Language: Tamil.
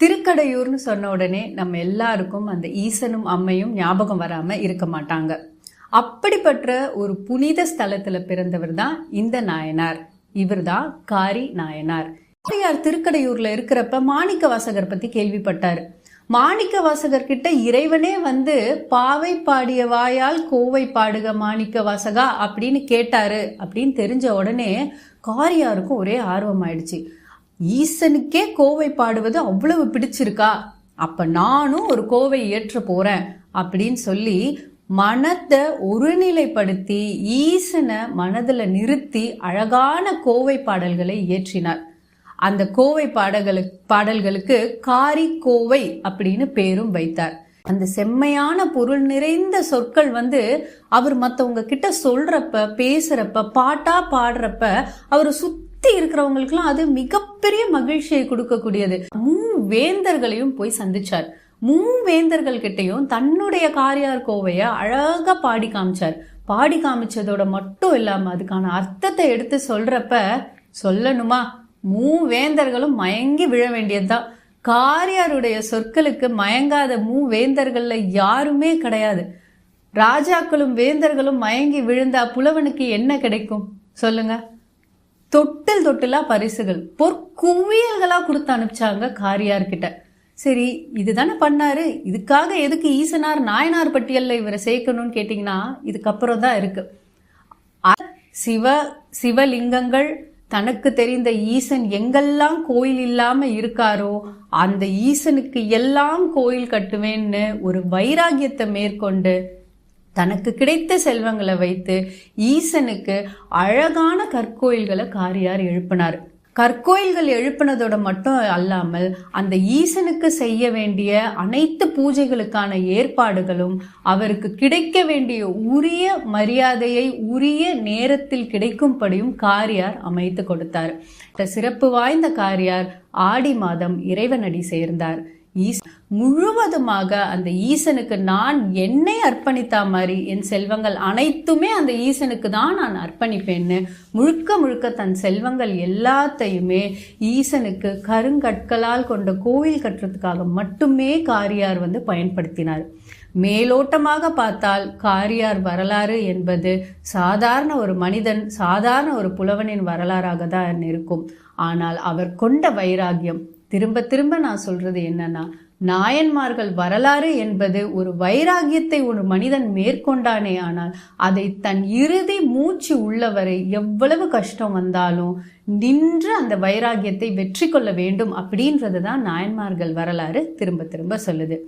திருக்கடையூர்னு சொன்ன உடனே நம்ம எல்லாருக்கும் அந்த ஈசனும் அம்மையும் ஞாபகம் வராம இருக்க மாட்டாங்க. அப்படிப்பட்ட ஒரு புனித ஸ்தலத்துல பிறந்தவர் தான் இந்த நாயனார். இவர் தான் காரி நாயனார். காரியார் திருக்கடையூர்ல இருக்கிறப்ப மாணிக்க வாசகர் பத்தி கேள்விப்பட்டாரு. மாணிக்க வாசகர் கிட்ட இறைவனே வந்து பாவை பாடிய வாயால் கோவை பாடுக மாணிக்க வாசகா அப்படின்னு கேட்டாரு அப்படின்னு தெரிஞ்ச உடனே காரியாருக்கும் ஒரே ஆர்வம் ஆயிடுச்சு. ஈசனுக்கே கோவை பாடுவது அவ்வளவு பிடிச்சிருக்கா, அப்ப நானும் ஒரு கோவை இயற்ற போறேன் அப்படின்னு சொல்லி மனத்தை ஒருநிலைப்படுத்தி ஈசனை மனதுல நிறுத்தி அழகான கோவை பாடல்களை இயற்றினார். அந்த கோவை பாடல்களுக்கு காரி கோவை அப்படின்னு பேரும் வைத்தார். அந்த செம்மையான பொருள் நிறைந்த சொற்கள் வந்து அவர் மற்றவங்க கிட்ட சொல்றப்ப, பேசுறப்ப, பாட்டா பாடுறப்ப அவர் சுத்தி இருக்கிறவங்களுக்குலாம் அது மிகப்பெரிய மகிழ்ச்சியை கொடுக்கக்கூடியது. வேந்தர்களையும் போய் சந்திச்சார். வேந்தர்கள் கிட்டையும் தன்னுடைய காரியார் கோவைய அழகா பாடி காமிச்சார். பாடி காமிச்சதோட மட்டும் இல்லாம அதுக்கான அர்த்தத்தை எடுத்து சொல்றப்ப சொல்லணுமா, வேந்தர்களும் மயங்கி விழ வேண்டியதுதான். காரியாருடைய சொற்களுக்கு மயங்காத வேந்தர்கள்ல யாருமே கிடையாது. ராஜாக்களும் வேந்தர்களும் மயங்கி விழுந்தா புலவனுக்கு என்ன கிடைக்கும் சொல்லுங்க? தொட்டில் தொட்டிலா பரிசுகள், பொற்குவியல்களா கொடுத்து அனுப்பிச்சாங்க காரியார்கிட்ட. சரி, இதுதானே பண்ணாரு, இதுக்காக எதுக்கு ஈசனார் நாயனார் பட்டியல்ல இவரை சேர்க்கணும்னு கேட்டீங்கன்னா இதுக்கப்புறம் தான் இருக்கு. சிவலிங்கங்கள் தனக்கு தெரிந்த ஈசன் எங்கெல்லாம் கோயில் இல்லாம இருக்காரோ அந்த ஈசனுக்கு எல்லாம் கோயில் கட்டுவேன்னு ஒரு வைராகியத்தை மேற்கொண்டு தனக்கு கிடைத்த செல்வங்களை வைத்து ஈசனுக்கு அழகான கற்கோயில்களை காரியார் எழுப்பினார். கற்கோயில்கள் எழுப்பினதோட மட்டும் அல்லாமல் அந்த ஈசனுக்கு செய்ய வேண்டிய அனைத்து பூஜைகளுக்கான ஏற்பாடுகளும் அவருக்கு கிடைக்க வேண்டிய உரிய மரியாதையை உரிய நேரத்தில் கிடைக்கும்படியும் காரியார் அமைத்து கொடுத்தார். சிறப்பு வாய்ந்த காரியார் ஆடி மாதம் இறைவனடி சேர்ந்தார். முழுவதுமாக அந்த ஈசனுக்கு நான் என்னை அர்ப்பணித்தா மாதிரி என் செல்வங்கள் அனைத்துமே அந்த ஈசனுக்கு தான் நான் அர்ப்பணிப்பேன்னு முழுக்க முழுக்க தன் செல்வங்கள் எல்லாத்தையுமே ஈசனுக்கு கருங்கற்களால் கொண்ட கோவில் கட்டுறதுக்காக மட்டுமே காரியார் வந்து பயன்படுத்தினார். மேலோட்டமாக பார்த்தால் காரியார் வரலாறு என்பது சாதாரண ஒரு மனிதன், சாதாரண ஒரு புலவனின் வரலாறாக தான் இருக்கும். ஆனால் அவர் கொண்ட வைராகியம், திரும்ப திரும்ப நான் சொல்றது என்னன்னா, நாயன்மார்கள் வரலாறு என்பது ஒரு வைராகியத்தை ஒரு மனிதன் மேற்கொண்டானே ஆனால் அதை தன் இறுதி மூச்சு உள்ளவரை எவ்வளவு கஷ்டம் வந்தாலும் நின்று அந்த வைராகியத்தை வெற்றி கொள்ள வேண்டும் அப்படின்றது தான் நாயன்மார்கள் வரலாறு திரும்ப திரும்ப சொல்லுது.